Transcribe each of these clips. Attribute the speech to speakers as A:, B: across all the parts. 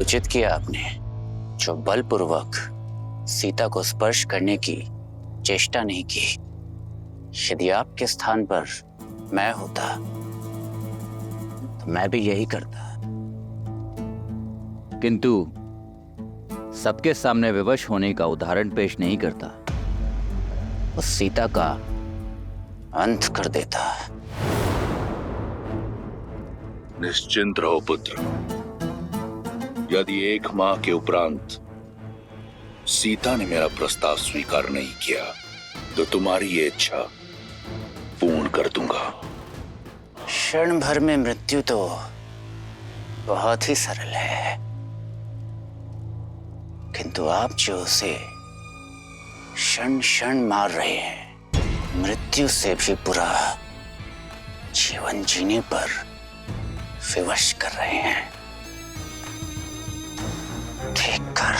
A: उचित किया आपने जो बलपूर्वक सीता को स्पर्श करने की चेष्टा नहीं की। यदि आपके स्थान पर मैं होता तो मैं भी यही करता, किंतु सबके सामने विवश होने का उदाहरण पेश नहीं करता, उस सीता का अंत कर देता।
B: निश्चिंत रहो पुत्र। यदि 1 माह के उपरांत सीता ने मेरा प्रस्ताव स्वीकार नहीं किया तो तुम्हारी ये इच्छा पूर्ण कर दूंगा।
A: क्षण भर में मृत्यु तो बहुत ही सरल है, किंतु आप जो उसे क्षण क्षण मार रहे हैं, मृत्यु से भी बुरा जीवन जीने पर विवश कर रहे हैं। देखकर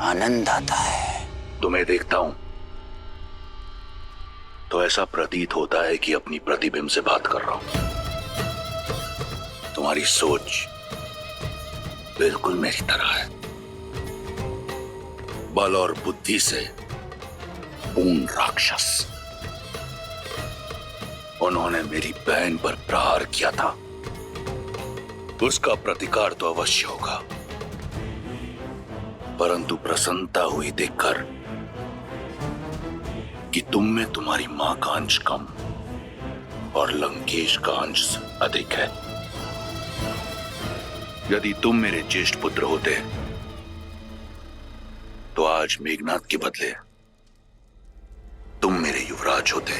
A: आनंद आता है।
B: तुम्हें देखता हूं तो ऐसा प्रतीत होता है कि अपनी प्रतिबिंब से बात कर रहा हूं। तुम्हारी सोच बिल्कुल मेरी तरह है, बल और बुद्धि से पूर्ण राक्षस। उन्होंने मेरी बहन पर प्रहार किया था, उसका प्रतिकार तो अवश्य होगा, परंतु प्रसन्नता हुई देखकर कि तुम में तुम्हारी मां का अंश कम और लंकेश का अंश अधिक है। यदि तुम मेरे ज्येष्ठ पुत्र होते तो आज मेघनाद के बदले तुम मेरे युवराज होते,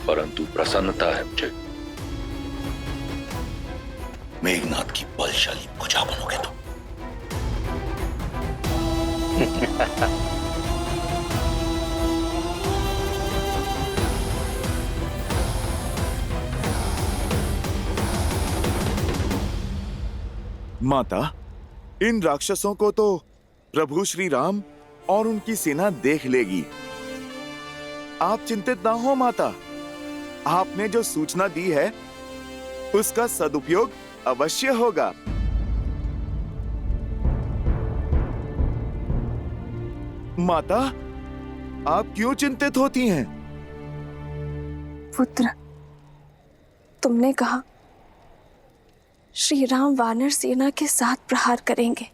B: परंतु प्रसन्नता है मुझे मेघनाद की बलशाली भुजा बनोगे तुम।
C: माता, इन राक्षसों को तो प्रभु श्री राम और उनकी सेना देख लेगी। आप चिंतित ना हो माता, आपने जो सूचना दी है उसका सदुपयोग अवश्य होगा। माता, आप क्यों चिंतित होती हैं?
D: पुत्र, तुमने कहा श्री राम वानर सेना के साथ प्रहार करेंगे,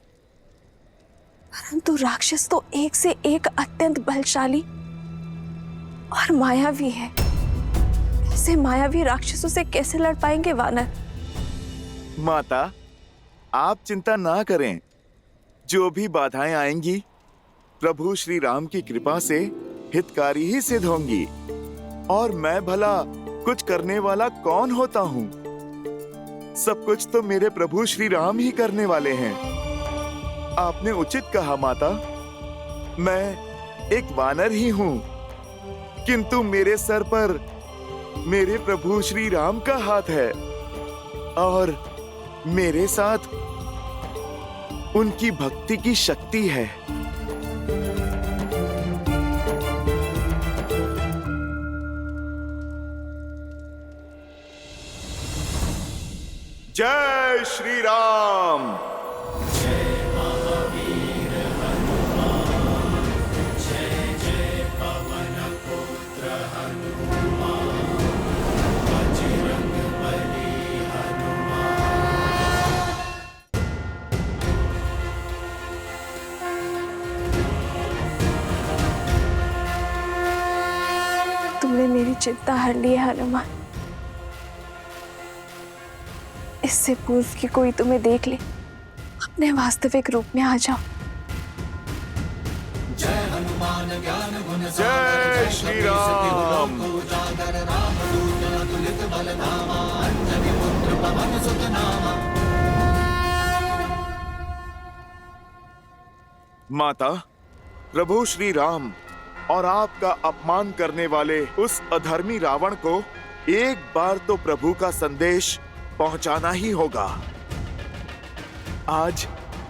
D: परंतु राक्षस तो एक से एक अत्यंत बलशाली और मायावी है। ऐसे मायावी राक्षसों से कैसे लड़ पाएंगे वानर?
C: माता, आप चिंता ना करें। जो भी बाधाएं आएंगी प्रभु श्री राम की कृपा से हितकारी ही सिद्ध होंगी। और मैं भला कुछ करने वाला कौन होता हूँ? सब कुछ तो मेरे प्रभु श्री राम ही करने वाले हैं। आपने उचित कहा माता, मैं एक वानर ही हूँ, किंतु मेरे सर पर मेरे प्रभु श्री राम का हाथ है और मेरे साथ उनकी भक्ति की शक्ति है। जय श्री राम।
E: जय महावीर हनुमान, जय जय पवन पुत्र हनुमान, बजरंग बली हनुमान।
D: तुमने मेरी चिंता हर ली है हनुमान। इससे पूर्व कि कोई तुम्हें देख ले, अपने वास्तविक रूप में आ जाओ।
E: जय हनुमान ज्ञान गुण
C: जय श्री राम।
E: उजागर राम दूत अतुलित बल धामा, अंजनी पुत्र पवन सुत नामा।
C: माता, प्रभु श्री राम और आपका अपमान करने वाले उस अधर्मी रावण को एक बार तो प्रभु का संदेश पहुंचाना ही होगा। आज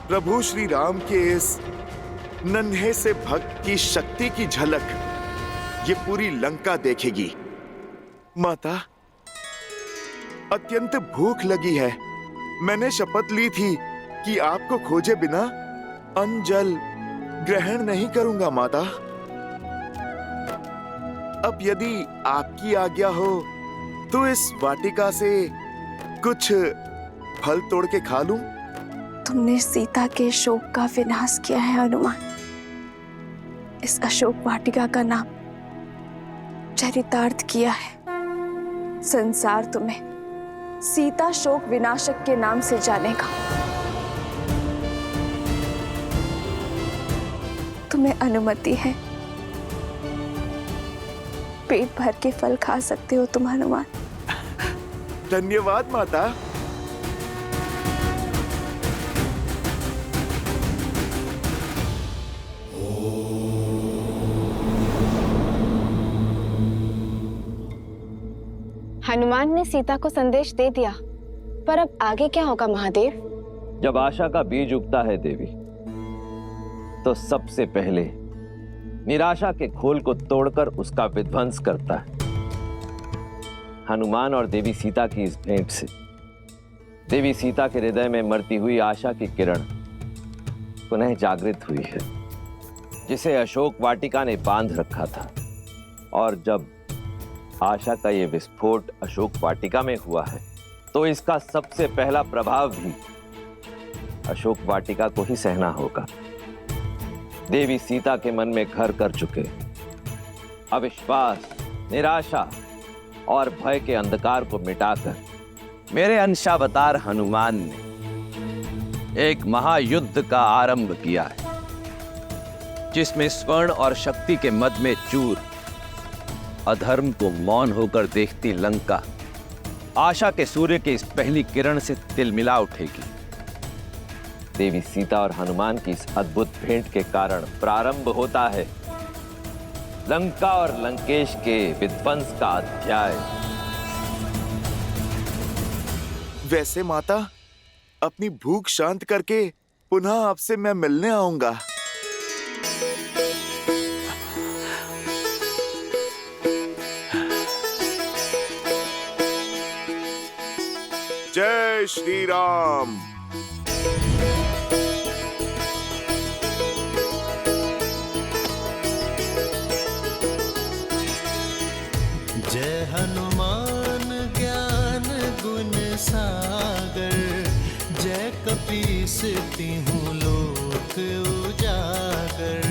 C: प्रभु श्री राम के इस नन्हे से भक्त की शक्ति की झलक ये पूरी लंका देखेगी। माता, अत्यंत भूख लगी है, मैंने शपथ ली थी कि आपको खोजे बिना अन्न जल ग्रहण नहीं करूंगा माता। अब यदि आपकी आज्ञा हो तो इस वाटिका से कुछ फल तोड़ के खा लूं।
D: तुमने सीता के शोक का विनाश किया है हनुमान। इस अशोक वाटिका का नाम चरितार्थ किया है। संसार तुम्हें सीता शोक विनाशक के नाम से जानेगा। तुम्हें अनुमति है, पेट भर के फल खा सकते हो तुम हनुमान।
C: धन्यवाद माता।
F: हनुमान ने सीता को संदेश दे दिया, पर अब आगे क्या होगा महादेव?
G: जब आशा का बीज उगता है देवी, तो सबसे पहले निराशा के खोल को तोड़कर उसका विध्वंस करता है। हनुमान और देवी सीता की इस भेंट से देवी सीता के हृदय में मरती हुई आशा की किरण पुनः जागृत हुई है, जिसे अशोक वाटिका ने बांध रखा था। और जब आशा का ये विस्फोट अशोक वाटिका में हुआ है, तो इसका सबसे पहला प्रभाव भी अशोक वाटिका को ही सहना होगा। देवी सीता के मन में घर कर चुके अविश्वास, निराशा और भय के अंधकार को मिटाकर मेरे अंशावतार हनुमान ने एक महायुद्ध का आरंभ किया है, जिसमें स्वर्ण और शक्ति के मद में चूर, अधर्म को मौन होकर देखती लंका आशा के सूर्य की इस पहली किरण से तिलमिला उठेगी। देवी सीता और हनुमान की इस अद्भुत भेंट के कारण प्रारंभ होता है लंका और लंकेश के विध्वंस का अध्याय।
C: वैसे माता, अपनी भूख शांत करके पुनः आपसे मैं मिलने आऊंगा। जय श्री राम।
E: जय हनुमान ज्ञान गुण सागर, जय कपीस तिहुँ लोक उजागर।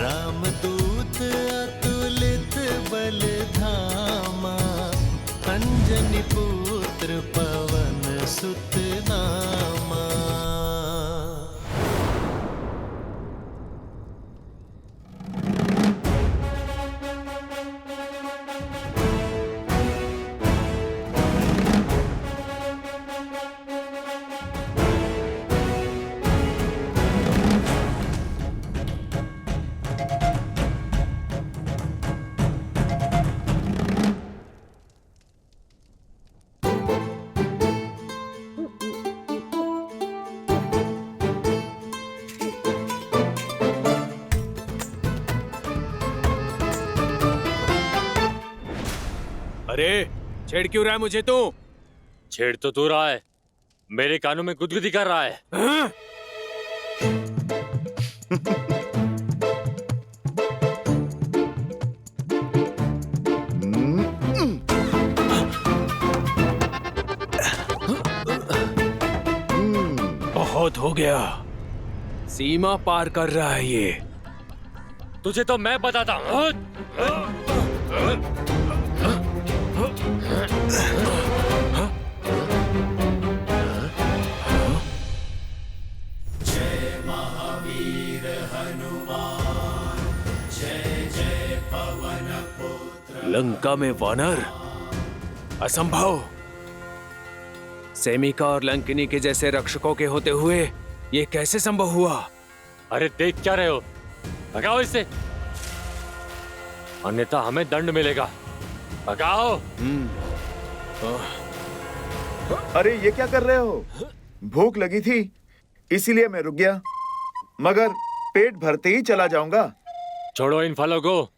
E: रामदूत अतुलित बल धामा, अंजनी पुत्र पवन सुत नामा।
H: अरे छेड़ क्यों रहा है मुझे तू?
I: छेड़ तो तू रहा है, मेरे कानों में गुदगुदी कर रहा है।
H: हाँ? बहुत हो गया, सीमा पार कर रहा है ये।
I: तुझे तो मैं बताता हूँ।
E: जय महावीर हनुमान, जय जय पवन पुत्र।
H: लंका में वानर? असंभव। सेमिका और लंकिनी के जैसे रक्षकों के होते हुए ये कैसे संभव हुआ?
I: अरे देख क्या रहे हो, भगाओ इसे, अन्यथा हमें दंड मिलेगा। भगाओ।
C: अरे ये क्या कर रहे हो? भूख लगी थी इसीलिए मैं रुक गया, मगर पेट भरते ही चला जाऊंगा।
I: छोड़ो इन फलों को,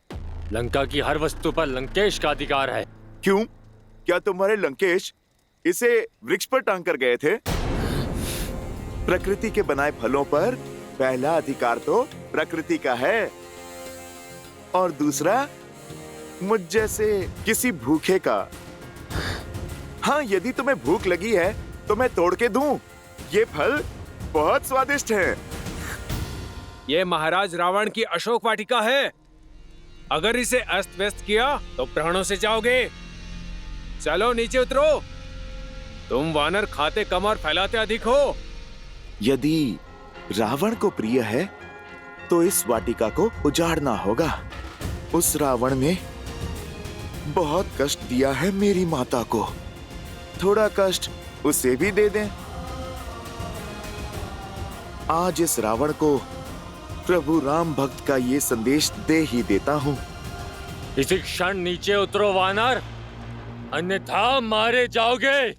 I: लंका की हर वस्तु पर लंकेश का अधिकार है।
C: क्यों? क्या तुम्हारे लंकेश इसे वृक्ष पर टांग कर गए थे। प्रकृति के बनाए फलों पर पहला अधिकार तो प्रकृति का है और दूसरा मुझ जैसे किसी भूखे का। हाँ, यदि तुम्हें भूख लगी है तो मैं तोड़ के दूं। ये फल बहुत स्वादिष्ट हैं।
H: ये महाराज रावण की अशोक वाटिका है। अगर इसे अस्त व्यस्त किया तो प्राणों से जाओगे। चलो नीचे उतरो। तुम वानर खाते कम और फैलाते अधिक हो।
C: यदि रावण को प्रिय है तो इस वाटिका को उजाड़ना होगा। उस रावण ने बहुत कष्ट दिया है मेरी माता को। थोड़ा कष्ट उसे भी दे दें। आज इस रावण को प्रभु राम भक्त का ये संदेश दे ही देता हूँ।
I: इसी क्षण नीचे उतरो वानर, अन्यथा मारे जाओगे।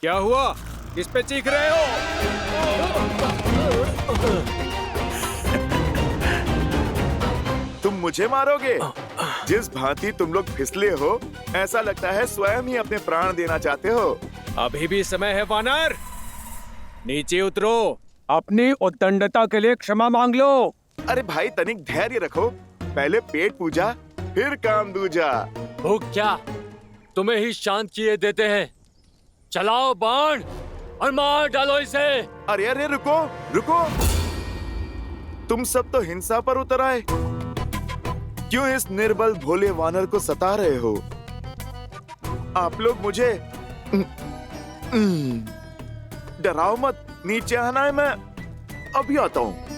H: क्या हुआ? किस पे चीख रहे हो?
C: तुम मुझे मारोगे? जिस भांति तुम लोग फिसले हो, ऐसा लगता है स्वयं ही अपने प्राण देना चाहते हो।
H: अभी भी समय है वानर। नीचे उतरो। अपनी उद्दंडता के लिए क्षमा मांग लो।
C: अरे भाई, तनिक धैर्य रखो। पहले पेट पूजा, फिर काम दूजा।
I: भूख क्या तुम्हें ही शांत किए देते हैं। चलाओ बाण और मार डालो इसे।
C: अरे अरे, रुको रुको। तुम सब तो हिंसा पर उतर आए। क्यों इस निर्बल भोले वानर को सता रहे हो? आप लोग मुझे डराओ मत। नीचे आना है, मैं अभी आता हूँ।